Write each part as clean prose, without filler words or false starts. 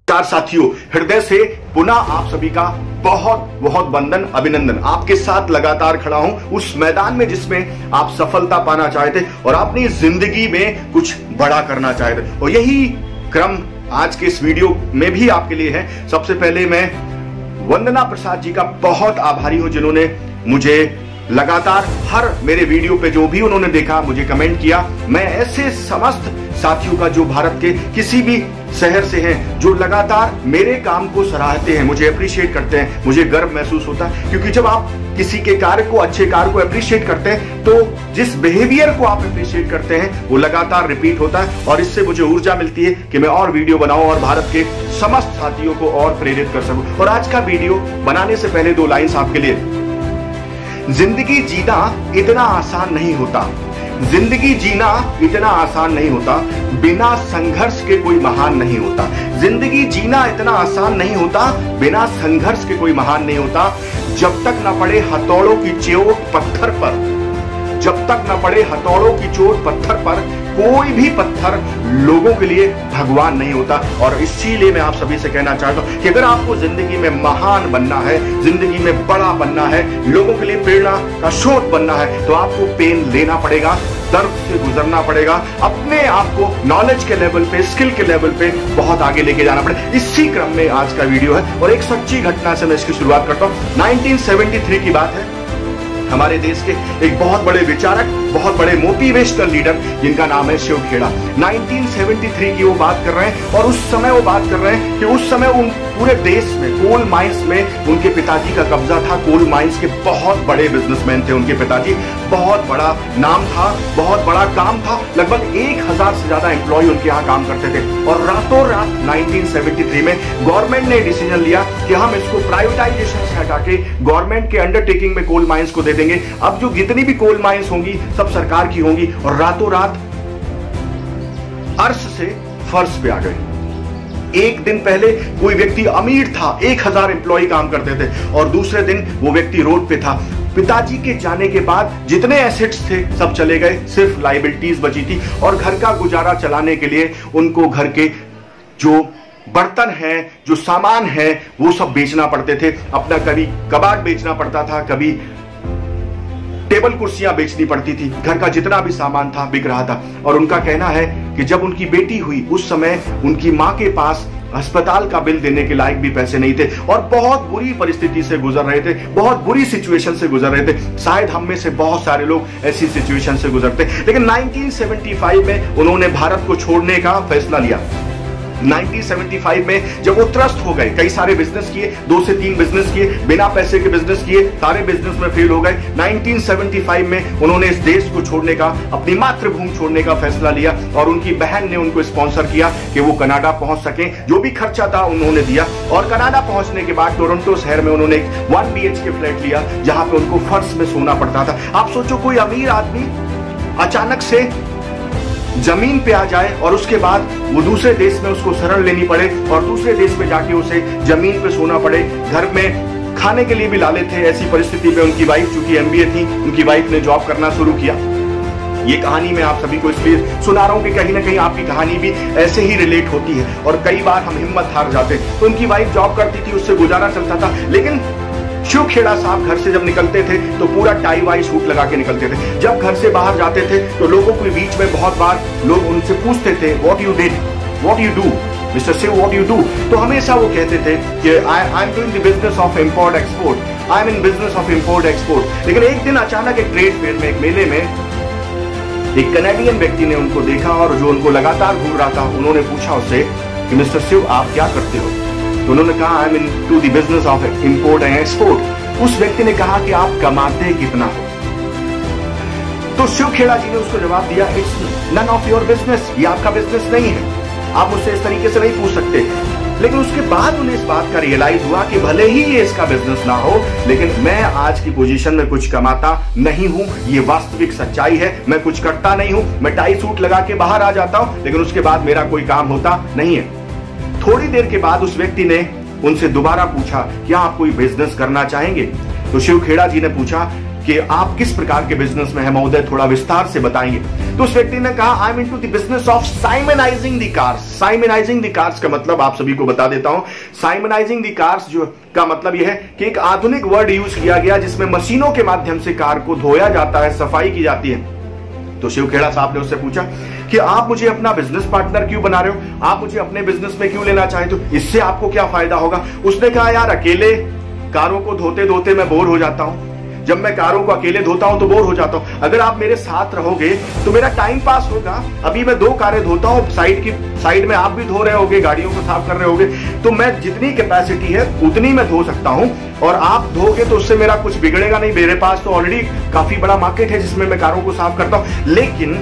चार साथियों, हृदय से पुनः आप सभी का बहुत बहुत वंदन, अभिनंदन। आपके साथ लगातार खड़ा हूं उस मैदान में जिसमें आप सफलता पाना चाहते और अपनी जिंदगी में कुछ बड़ा करना चाहते, और यही क्रम आज के इस वीडियो में भी आपके लिए है। सबसे पहले मैं वंदना प्रसाद जी का बहुत आभारी हूं, जिन्होंने मुझे लगातार हर मेरे वीडियो पे जो भी उन्होंने देखा, मुझे कमेंट किया। मैं ऐसे समस्त साथियों का जो भारत के किसी भी शहर से हैं, जो लगातार मेरे काम को सराहते हैं, मुझे अप्रिशिएट करते हैं, मुझे गर्व महसूस होता है। क्योंकि जब आप किसी के कार्य को, अच्छे कार्य को अप्रिशिएट करते हैं, तो जिस बिहेवियर को आप अप्रिशिएट करते हैं वो लगातार रिपीट होता है, और इससे मुझे ऊर्जा मिलती है कि मैं और वीडियो बनाऊं और भारत के समस्त साथियों को और प्रेरित कर सकूं। और आज का वीडियो बनाने से पहले दो लाइन्स आपके लिए। जिंदगी जीना इतना आसान नहीं होता, जिंदगी जीना इतना आसान नहीं होता, बिना संघर्ष के कोई महान नहीं होता। जिंदगी जीना इतना आसान नहीं होता, बिना संघर्ष के कोई महान नहीं होता। जब तक न पड़े हथौड़ों की चोट पत्थर पर, जब तक न पड़े हथौड़ों की चोट पत्थर पर, कोई भी पत्थर लोगों के लिए भगवान नहीं होता। और इसीलिए मैं आप सभी से कहना चाहता हूं कि अगर आपको जिंदगी में महान बनना है, जिंदगी में बड़ा बनना है, लोगों के लिए प्रेरणा का स्रोत बनना है, तो आपको पेन लेना पड़ेगा, दर्द से गुजरना पड़ेगा, अपने आप को नॉलेज के लेवल पे, स्किल के लेवल पे बहुत आगे लेके जाना पड़ेगा। इसी क्रम में आज का वीडियो है, और एक सच्ची घटना से मैं इसकी शुरुआत करता हूं। 1973 की बात है। हमारे देश के एक बहुत बड़े विचारक, बहुत बड़े मोटिवेशनल लीडर, जिनका नाम है शिव खेड़ा, 1973 की वो बात कर रहे हैं। और उस समय वो बात कर रहे हैं कि उस समय उन पूरे देश में कोल माइंस में उनके पिताजी का कब्जा था। कोल माइंस के बहुत बड़े बिजनेसमैन थे उनके पिताजी, बहुत बड़ा नाम था, बहुत बड़ा काम था। लगभग 1000 से ज्यादा एम्प्लॉय उनके यहाँ काम करते थे। और रातों रात 1973 में गवर्नमेंट ने डिसीजन लिया कि हम इसको प्राइवेटाइजेशन से हटा के गवर्नमेंट के अंडरटेकिंग में कोल माइंस को दे देंगे। अब जो जितनी भी कोल माइंस होंगी सब सरकार की होंगी। और रातों रात अर्श से फर्श पे आ गए। एक दिन पहले कोई व्यक्ति अमीर था, 1000 एम्प्लॉय काम करते थे, और दूसरे दिन वो व्यक्ति रोड पे था। पिताजी के जाने के बाद जितने एसेट्स थे सब चले गए, सिर्फ लायबिलिटीज बची थी। और घर का गुजारा चलाने के लिए उनको घर के जो बर्तन हैं, जो सामान है, वो सब बेचना पड़ते थे। अपना कभी कबाड़ बेचना पड़ता था, कभी टेबल कुर्सियां बेचनी पड़ती थी। घर का जितना भी सामान था बिक रहा था। और उनका कहना है कि जब उनकी बेटी हुई उस समय उनकी मां के पास अस्पताल का बिल देने के लायक भी पैसे नहीं थे, और बहुत बुरी परिस्थिति से गुजर रहे थे, बहुत बुरी सिचुएशन से गुजर रहे थे। शायद हम में से बहुत सारे लोग ऐसी सिचुएशन से गुजरते। लेकिन 1975 में उन्होंने भारत को छोड़ने का फैसला लिया। 1975 में जब वो त्रस्त हो गए, कई सारे बिजनेस किए, 2 से 3 बिजनेस किए, बिना पैसे के बिजनेस किए, सारे बिजनेस में फेल हो गए। 1975 में उन्होंने इस देश को छोड़ने का, अपनी मातृभूमि छोड़ने का फैसला लिया। और उनकी बहन ने उनको स्पॉन्सर किया कि वो कनाडा पहुंच सके। जो भी खर्चा था उन्होंने दिया। और कनाडा पहुंचने के बाद टोरंटो शहर में उन्होंने एक 1 BHK फ्लैट लिया, जहां पे उनको फर्श में सोना पड़ता था। आप सोचो, कोई अमीर आदमी अचानक से जमीन पे आ जाए और उसके बाद वो दूसरे देश में उसको शरण लेनी पड़े, और दूसरे देश में जाके उसे जमीन पे सोना पड़े। घर में खाने के लिए भी लाले थे। ऐसी परिस्थिति में उनकी वाइफ, चूंकि MBA थी, उनकी वाइफ ने जॉब करना शुरू किया। ये कहानी मैं आप सभी को इसलिए सुना रहा हूं कि कहीं ना कहीं आपकी कहानी भी ऐसे ही रिलेट होती है, और कई बार हम हिम्मत हार जाते। तो उनकी वाइफ जॉब करती थी, उससे गुजारा चलता था। लेकिन शिव खेड़ा साहब घर से जब निकलते थे तो पूरा टाई वाई सूट लगा के निकलते थे। जब घर से बाहर जाते थे तो लोगों के बीच में बहुत बार लोग उनसे पूछते थे, what you did, what you do, mister Shiv, what you do. तो हमेशा वो कहते थे कि I am doing the business of import export, I am in business of import export. लेकिन एक दिन अचानक एक ट्रेड फेयर में, एक मेले में, एक कनाडियन व्यक्ति ने उनको देखा, और जो उनको लगातार घूर रहा था, उन्होंने पूछा उससे कि मिस्टर शिव आप क्या करते हो। तो उन्होंने कहा I am into the business of import and export. उस व्यक्ति ने कहा कि आप कमाते कितना हो। तो शिव खेड़ा जी ने उसको जवाब दिया, it's none of your business, ये आपका बिजनेस नहीं है, आप मुझसे इस तरीके से नहीं पूछ सकते। लेकिन उसके बाद उन्हें इस बात का रियलाइज हुआ कि भले ही ये इसका बिजनेस ना हो, लेकिन मैं आज की पोजीशन में कुछ कमाता नहीं हूं, ये वास्तविक सच्चाई है। मैं कुछ करता नहीं हूं, मैं टाई सूट लगा के बाहर आ जाता हूं, लेकिन उसके बाद मेरा कोई काम होता नहीं है। थोड़ी देर के बाद उस व्यक्ति ने उनसे दोबारा पूछा, क्या आप कोई बिजनेस करना चाहेंगे। तो शिव खेड़ा जी ने पूछा कि आप किस प्रकार के बिजनेस में है महोदय, थोड़ा विस्तार से बताएंगे। तो उस व्यक्ति ने कहा, I am into the business of simonizing the cars. Simonizing the cars का मतलब आप सभी को बता देता हूं। साइमनाइजिंग द कार्स जो का मतलब यह है कि एक आधुनिक वर्ड यूज किया गया जिसमें मशीनों के माध्यम से कार को धोया जाता है, सफाई की जाती है। तो शिव खेड़ा साहब ने उससे पूछा कि आप मुझे अपना बिजनेस पार्टनर क्यों बना रहे हो, आप मुझे अपने बिजनेस में क्यों लेना चाहते हो, इससे आपको क्या फायदा होगा। उसने कहा, यार अकेले कारों को धोते धोते मैं बोर हो जाता हूं, जब मैं कारों को अकेले धोता हूं तो बोर हो जाता हूं, अगर आप मेरे साथ रहोगे तो मेरा टाइम पास होगा। अभी मैं 2 कारें धोता हूं, साइड में आप भी धो रहे होगे, गाड़ियों को साफ कर रहे होगे, तो मैं जितनी कैपेसिटी है उतनी मैं धो सकता हूं, और आप धोगे तो उससे मेरा कुछ बिगड़ेगा नहीं। मेरे पास तो ऑलरेडी काफी बड़ा मार्केट है जिसमें मैं कारों को साफ करता हूं। लेकिन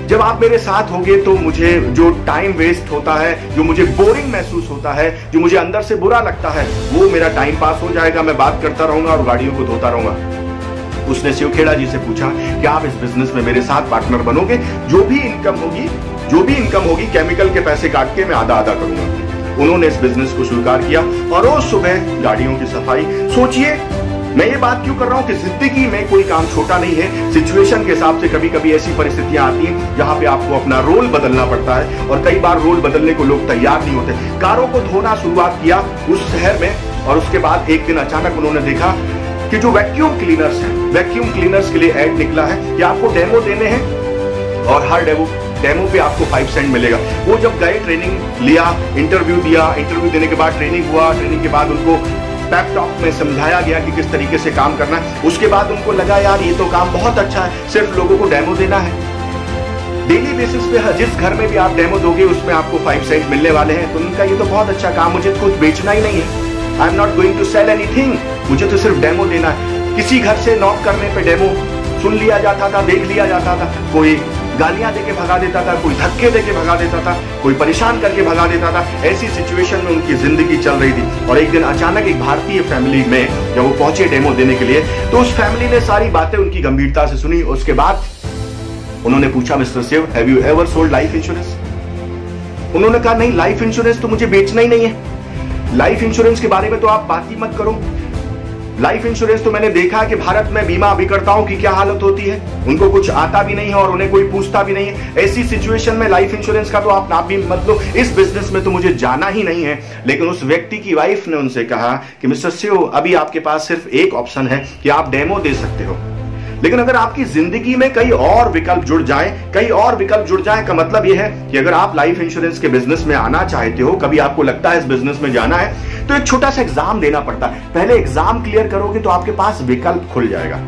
जब आप मेरे साथ होगे तो मुझे जो टाइम वेस्ट होता है, जो मुझे बोरिंग महसूस होता है, जो मुझे अंदर से बुरा लगता है, वो मेरा टाइम पास हो जाएगा, मैं बात करता रहूंगा और गाड़ियों को धोता रहूंगा। उसने शिवखेड़ा जी से पूछा कि आप इस बिजनेस में मेरे साथ पार्टनर बनोगे, जो भी इनकम होगी केमिकल के पैसे काट के मैं आधा आधा करूंगा। उन्होंने इस बिजनेस को स्वीकार किया और रोज सुबह गाड़ियों की सफाई। सोचिए मैं ये बात क्यों कर रहा हूं कि जिंदगी में कोई काम छोटा नहीं है। सिचुएशन के हिसाब से कभी कभी ऐसी परिस्थितियां आती हैं जहां पे आपको अपना रोल बदलना पड़ता है, और कई बार रोल बदलने को लोग तैयार नहीं होते। कारों को धोना शुरुआत किया उस शहर में, और उसके बाद एक दिन अचानक उन्होंने देखा कि जो वैक्यूम क्लीनर्स हैं, वैक्यूम क्लीनर्स के लिए ऐड निकला है कि आपको डेमो देने हैं और हर डेमो पे आपको 5 सेंट मिलेगा। वो जब गए, ट्रेनिंग लिया, इंटरव्यू दिया, इंटरव्यू देने के बाद ट्रेनिंग हुआ, ट्रेनिंग के बाद उनको पैप टॉक में समझाया गया कि किस तरीके से काम करना है। उसके बाद उनको लगा यार ये तो काम बहुत अच्छा है, सिर्फ लोगों को डेमो देना है। डेली बेसिस पे जिस घर में भी आप डेमो दोगे उसमें आपको 5 सेंट मिलने वाले हैं, तो उनका ये तो बहुत अच्छा काम, मुझे तो कुछ बेचना ही नहीं है, I am not going to sell anything, मुझे तो सिर्फ डेमो देना है। किसी घर से नॉक करने पे डेमो सुन लिया जाता था, देख लिया जाता था, कोई गालियां देके भगा देता था, कोई धक्के देके भगा देता था, कोई परेशान करके भगा देता था। ऐसी सिचुएशन में उनकी जिंदगी चल रही थी। और एक दिन अचानक एक भारतीय फैमिली में जब वो पहुंचे डेमो देने के लिए, तो उस फैमिली ने सारी बातें उनकी गंभीरता से सुनी। उसके बाद उन्होंने पूछा, mister Shiv, have you ever sold life insurance? उन्होंने कहा, नहीं, लाइफ इंश्योरेंस तो मुझे बेचना ही नहीं है, लाइफ इंश्योरेंस के बारे में तो आप बात ही मत करो। लाइफ इंश्योरेंस तो मैंने देखा है कि भारत में बीमा अभिकर्ताओं की क्या हालत होती है, उनको कुछ आता भी नहीं है और उन्हें कोई पूछता भी नहीं है। ऐसी सिचुएशन में लाइफ इंश्योरेंस का तो आप नाम भी मत लो, इस बिजनेस में तो मुझे जाना ही नहीं है। लेकिन उस व्यक्ति की वाइफ ने उनसे कहा कि मिस्टर शिव, अभी आपके पास सिर्फ एक ऑप्शन है कि आप डेमो दे सकते हो, लेकिन अगर आपकी जिंदगी में कई और विकल्प जुड़ जाएं का मतलब यह है कि अगर आप लाइफ इंश्योरेंस के बिजनेस में आना चाहते हो, कभी आपको लगता है इस बिजनेस में जाना है, तो एक छोटा सा एग्जाम देना पड़ता है। पहले एग्जाम क्लियर करोगे तो आपके पास विकल्प खुल जाएगा।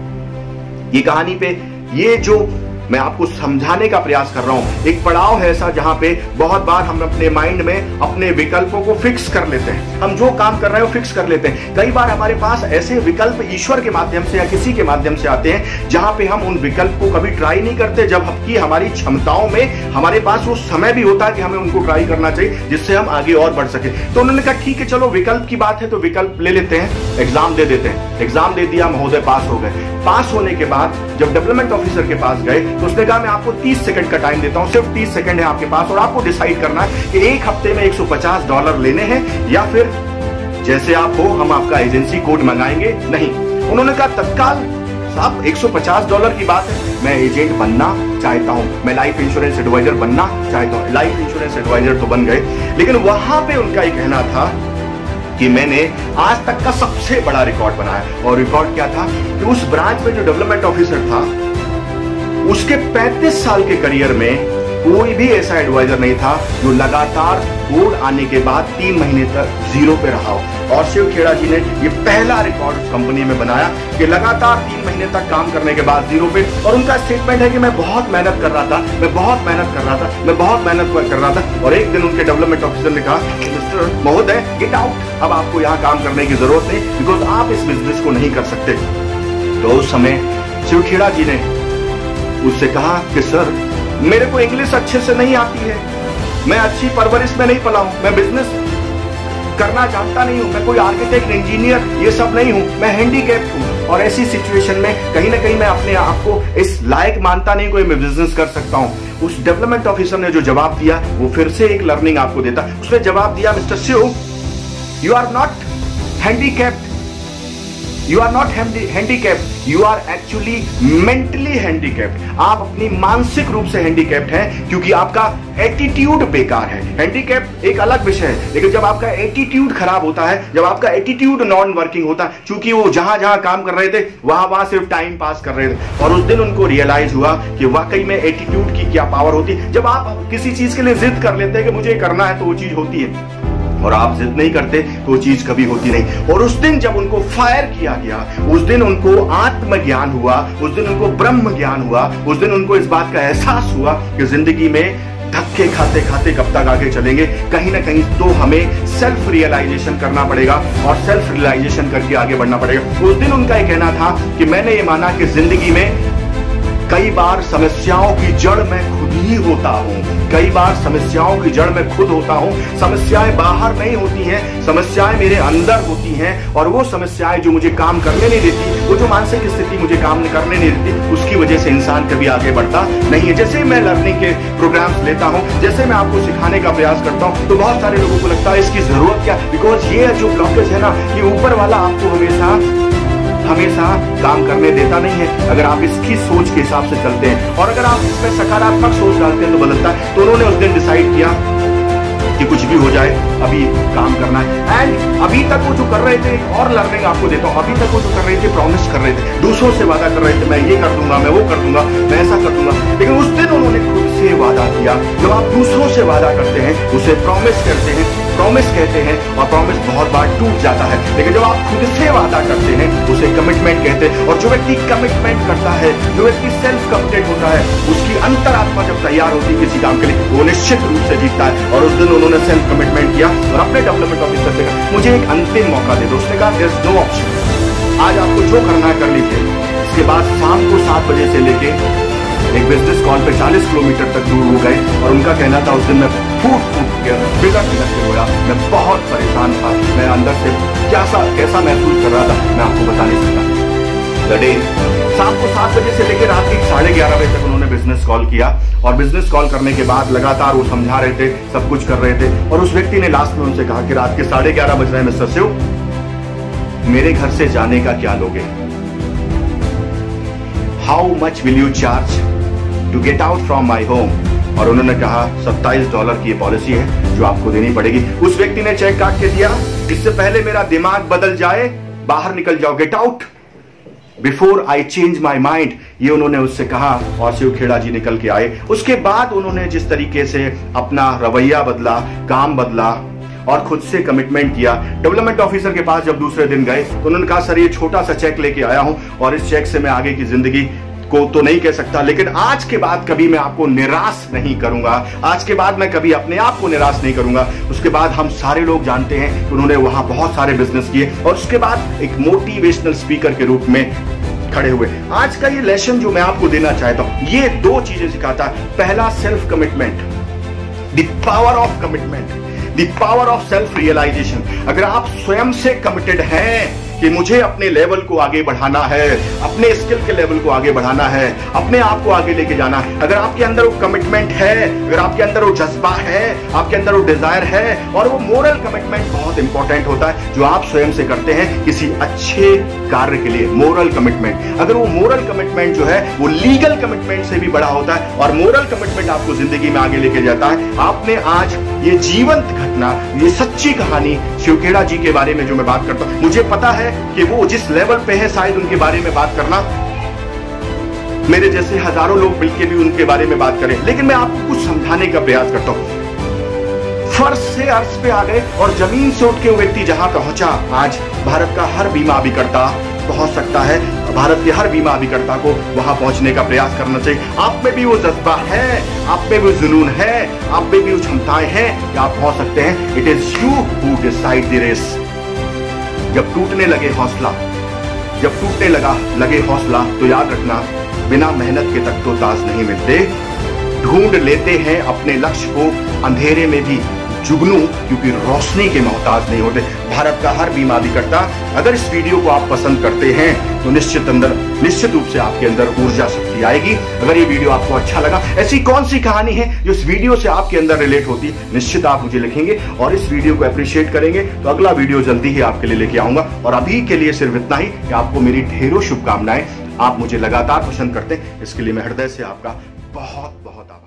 ये कहानी पे ये जो मैं आपको समझाने का प्रयास कर रहा हूं, एक पड़ाव है ऐसा जहां पे बहुत बार हम अपने माइंड में अपने विकल्पों को फिक्स कर लेते हैं। हम जो काम कर रहे हैं वो फिक्स कर लेते हैं। कई बार हमारे पास ऐसे विकल्प ईश्वर के माध्यम से या किसी के माध्यम से आते हैं जहां पे हम उन विकल्प को कभी ट्राई नहीं करते, जबकि हमारी क्षमताओं में हमारे पास वो समय भी होता है कि हमें उनको ट्राई करना चाहिए जिससे हम आगे और बढ़ सके। तो उन्होंने कहा ठीक है, चलो विकल्प की बात है तो विकल्प ले लेते हैं, एग्जाम दे देते हैं। एग्जाम दे दिया, महोदय पास हो गए। पास होने के बाद जब डेवलपमेंट ऑफिसर के पास गए तो उसने कहा मैं आपको 30 सेकंड का टाइम देता हूं, सिर्फ 30 सेकंड है आपके पास, और आपको डिसाइड करना है कि एक हफ्ते में $150 लेने हैं या फिर जैसे आप हो हम आपका एजेंसी कोड मंगाएंगे नहीं। उन्होंने कहा तत्काल साहब $150 की बात है, मैं एजेंट बनना चाहता हूं, मैं लाइफ इंश्योरेंस एडवाइजर बनना चाहता हूं। लाइफ इंश्योरेंस एडवाइजर तो बन गए, लेकिन वहां पे उनका एक कहना था कि मैंने आज तक का सबसे बड़ा रिकॉर्ड बनाया। और रिकॉर्ड क्या था कि उस ब्रांच में जो डेवलपमेंट ऑफिसर था उसके 35 साल के करियर में कोई भी ऐसा एडवाइजर नहीं था जो लगातार कोड आने के बाद 3 महीने तक जीरो पे रहा हो। और शिव खेड़ा जी ने ये पहला रिकॉर्ड उस कंपनी में बनाया कि लगातार 3 महीने तक काम करने के बाद जीरो पे। और उनका स्टेटमेंट है कि मैं बहुत मेहनत कर रहा था, मैं बहुत मेहनत कर रहा था। और एक दिन उनके डेवलपमेंट ऑफिसर ने कहा मिस्टर महोदय गेट आउट, अब आपको यहाँ काम करने की जरूरत नहीं, बिकॉज आप इस बिजनेस को नहीं कर सकते। तो उस समय शिव खेड़ा जी ने उससे कहा कि सर मेरे को इंग्लिश अच्छे से नहीं आती है, मैं अच्छी परवरिश में नहीं पला हूं, मैं बिजनेस करना जानता नहीं हूं, मैं कोई आर्किटेक्ट इंजीनियर ये सब नहीं हूं, मैं हैंडीकैप्ड हूं। और ऐसी सिचुएशन में कहीं ना कहीं मैं अपने आप को इस लायक मानता नहीं कोई मैं बिजनेस कर सकता हूं। उस डेवलपमेंट ऑफिसर ने जो जवाब दिया वो फिर से एक लर्निंग आपको देता। उसने जवाब दिया mister Shiv, you are not handicapped, you are not handicapped, you are actually mentally handicapped. आप अपनी मानसिक रूप से हैंडीकैप्ड हैं क्योंकि आपका एटीट्यूड बेकार है। हैंडीकैप एक अलग विषय है, लेकिन जब आपका एटीट्यूड खराब होता है, जब आपका एटीट्यूड नॉन वर्किंग होता है, चूंकि वो जहां जहां काम कर रहे थे वहां सिर्फ टाइम पास कर रहे थे, और उस दिन उनको रियलाइज हुआ कि वाकई में एटीट्यूड की क्या पावर होती है। जब आप किसी चीज के लिए जिद कर लेते हैं कि मुझे करना है तो वो चीज होती है, और आप जिद नहीं करते तो वो चीज कभी होती नहीं। और उस दिन जब उनको फायर किया गया, उस दिन उनको आत्मज्ञान हुआ, उस दिन उनको ब्रह्म ज्ञान हुआ, उस दिन उनको इस बात का एहसास हुआ कि जिंदगी में धक्के खाते खाते कब तक आगे चलेंगे, कहीं ना कहीं तो हमें सेल्फ रियलाइजेशन करना पड़ेगा और सेल्फ रियलाइजेशन करके आगे बढ़ना पड़ेगा। उस दिन उनका ये कहना था कि मैंने ये माना कि जिंदगी में कई बार समस्याओं की जड़ मैं खुद ही होता हूं, कई बार समस्याओं की जड़ मैं खुद होता हूं। समस्याएं बाहर नहीं होती हैं, समस्याएं मेरे अंदर होती हैं, और वो समस्याएं जो मुझे काम करने नहीं देती, वो जो मानसिक स्थिति मुझे काम करने नहीं देती, उसकी वजह से इंसान कभी आगे बढ़ता नहीं है। जैसे मैं लर्निंग के प्रोग्राम्स लेता हूं, जैसे मैं आपको सिखाने का प्रयास करता हूं, तो बहुत सारे लोगों को लगता है इसकी जरूरत क्या, बिकॉज ये जो ब्लॉकेज है ना, ये ऊपर वाला आपको हमेशा काम करने देता नहीं है अगर आप इसकी सोच के हिसाब से चलते हैं, और अगर आप इसमें सकारात्मक सोच डालते हैं तो बदलता है। तो उन्होंने उस दिन डिसाइड किया कि कुछ भी हो जाए अभी काम करना है। एंड अभी तक वो जो कर रहे थे, और लर्निंग आपको देता हूं, अभी तक वो जो कर रहे थे प्रॉमिस कर रहे थे, दूसरों से वादा कर रहे थे, मैं ये कर दूंगा, मैं वो कर दूंगा, मैं ऐसा कर दूंगा, लेकिन उस दिन उन्होंने खुद से वादा किया। जब आप दूसरों से वादा करते हैं उसे प्रॉमिस करते हैं, प्रॉमिस कहते हैं, और प्रॉमिस बहुत बार टूट जाता है, लेकिन जब आप खुद से वादा करते हैं उसे कमिटमेंट कहते हैं। और जो व्यक्ति कमिटमेंट करता है, जो व्यक्ति सेल्फ कमिटेड होता है, उसकी अंतरात्मा जब तैयार होती है किसी काम के लिए, वो निश्चित रूप से जीतता है। और उस दिन उन्होंने सेल्फ कमिटमेंट किया और अपने डेवलपमेंट ऑफिसर से कहा मुझे एक अंतिम मौका दे दो। उसने कहा देयर इज नो ऑप्शन, आज आपको जो करना है कर लीजिए। इसके बाद शाम को 7 बजे से लेके एक बिजनेस कॉल पे 40 किलोमीटर तक दूर हो गए, और उनका कहना था उस दिन मैं फूट के बिगड़ के होया, मैं बहुत परेशान था, मैं अंदर से कैसा महसूस कर रहा था मैं आपको बता नहीं सकता। लड़े शाम को 7 बजे से लेकर रात के 11:30 बजे तक उन्होंने बिजनेस कॉल किया, और बिजनेस कॉल करने के बाद लगातार वो समझा रहे थे, सब कुछ कर रहे थे, और उस व्यक्ति ने लास्ट में उनसे कहा कि रात के 11:30 बज रहे हैं मिस्टर शिव, मेरे घर से जाने का क्या लोगे? How much will you charge to get out from my home? और उन्होंने कहा $27 की ये पॉलिसी है जो आपको देनी पड़ेगी। उस व्यक्ति ने चेक काट के दिया, इससे पहले मेरा दिमाग बदल जाए, बाहर निकल जाओ, get out before I change my mind, ये उन्होंने उससे कहा, और शिव खेड़ा जी निकल के आए। उसके बाद उन्होंने जिस तरीके से अपना रवैया बदला, काम बदला, और खुद से कमिटमेंट किया। डेवलपमेंट ऑफिसर के पास जब दूसरे दिन गए तो उन्होंने कहा सर ये छोटा सा चेक लेके आया हूं, और इस चेक से मैं आगे की जिंदगी को तो नहीं कह सकता, लेकिन आज के बाद कभी मैं आपको निराश नहीं करूंगा, आज के बाद मैं कभी अपने आप को निराश नहीं करूंगा। उसके बाद हम सारे लोग जानते हैं कि उन्होंने वहां बहुत सारे बिजनेस किए, और उसके बाद एक मोटिवेशनल स्पीकर के रूप में खड़े हुए। आज का ये लेसन जो मैं आपको देना चाहता हूं, ये 2 चीजें सिखाता है। पहला, self commitment, the power of commitment, the power of self realisation. अगर आप स्वयं से कमिटेड हैं कि मुझे अपने लेवल को आगे बढ़ाना है, अपने स्किल के लेवल को आगे बढ़ाना है, अपने आप को आगे लेके जाना है, अगर आपके अंदर वो कमिटमेंट है, अगर आपके अंदर वो जज्बा है, आपके अंदर वो डिजायर है, और वो मोरल कमिटमेंट बहुत इंपॉर्टेंट होता है जो आप स्वयं से करते हैं किसी अच्छे कार्य के लिए। मोरल कमिटमेंट, अगर वो मोरल कमिटमेंट जो है वो लीगल कमिटमेंट से भी बड़ा होता है, और मोरल कमिटमेंट आपको जिंदगी में आगे लेके जाता है। आपने आज ये जीवंत घटना, ये सच्ची कहानी शिव खेड़ा जी के बारे में जो मैं बात करता हूं, मुझे पता है कि वो जिस लेवल पे है शायद उनके बारे में बात करना मेरे जैसे हजारों लोग मिलकर भी उनके बारे में बात करें, लेकिन मैं आपको कुछ समझाने का प्रयास करता हूं। फर्श से अर्श पे आ गए, और जमीन से उठ के वो व्यक्ति जहां पहुंचा, आज भारत का हर बीमा अभिकर्ता पहुंच सकता है। भारत के हर बीमा अभिकर्ता को वहां पहुंचने का प्रयास करना चाहिए। आप में भी वो जज्बा है, आप में भी जुनून है, आप में भी वो क्षमताएं हैं कि आप पहुंच सकते हैं। It is you who decide the race. जब टूटने लगे हौसला, जब टूटने लगे हौसला, तो याद रखना बिना मेहनत के तक तो ताज नहीं मिलते। ढूंढ लेते हैं अपने लक्ष्य को अंधेरे में भी, जुगनू, क्योंकि रोशनी के मोहताज नहीं होते। भारत का हर बीमाधिकर्ता अगर इस वीडियो को आप पसंद करते हैं तो निश्चित रूप से आपके अंदर ऊर्जा शक्ति आएगी। अगर ये वीडियो आपको अच्छा लगा, ऐसी कौन सी कहानी है जो इस वीडियो से आपके अंदर रिलेट होती, निश्चित आप मुझे लिखेंगे और इस वीडियो को अप्रिशिएट करेंगे तो अगला वीडियो जल्दी ही आपके लिए लेके आऊंगा। और अभी के लिए सिर्फ इतना ही कि आपको मेरी ढेरों शुभकामनाएं। आप मुझे लगातार पसंद करते हैं, इसके लिए मैं हृदय से आपका बहुत बहुत आभार।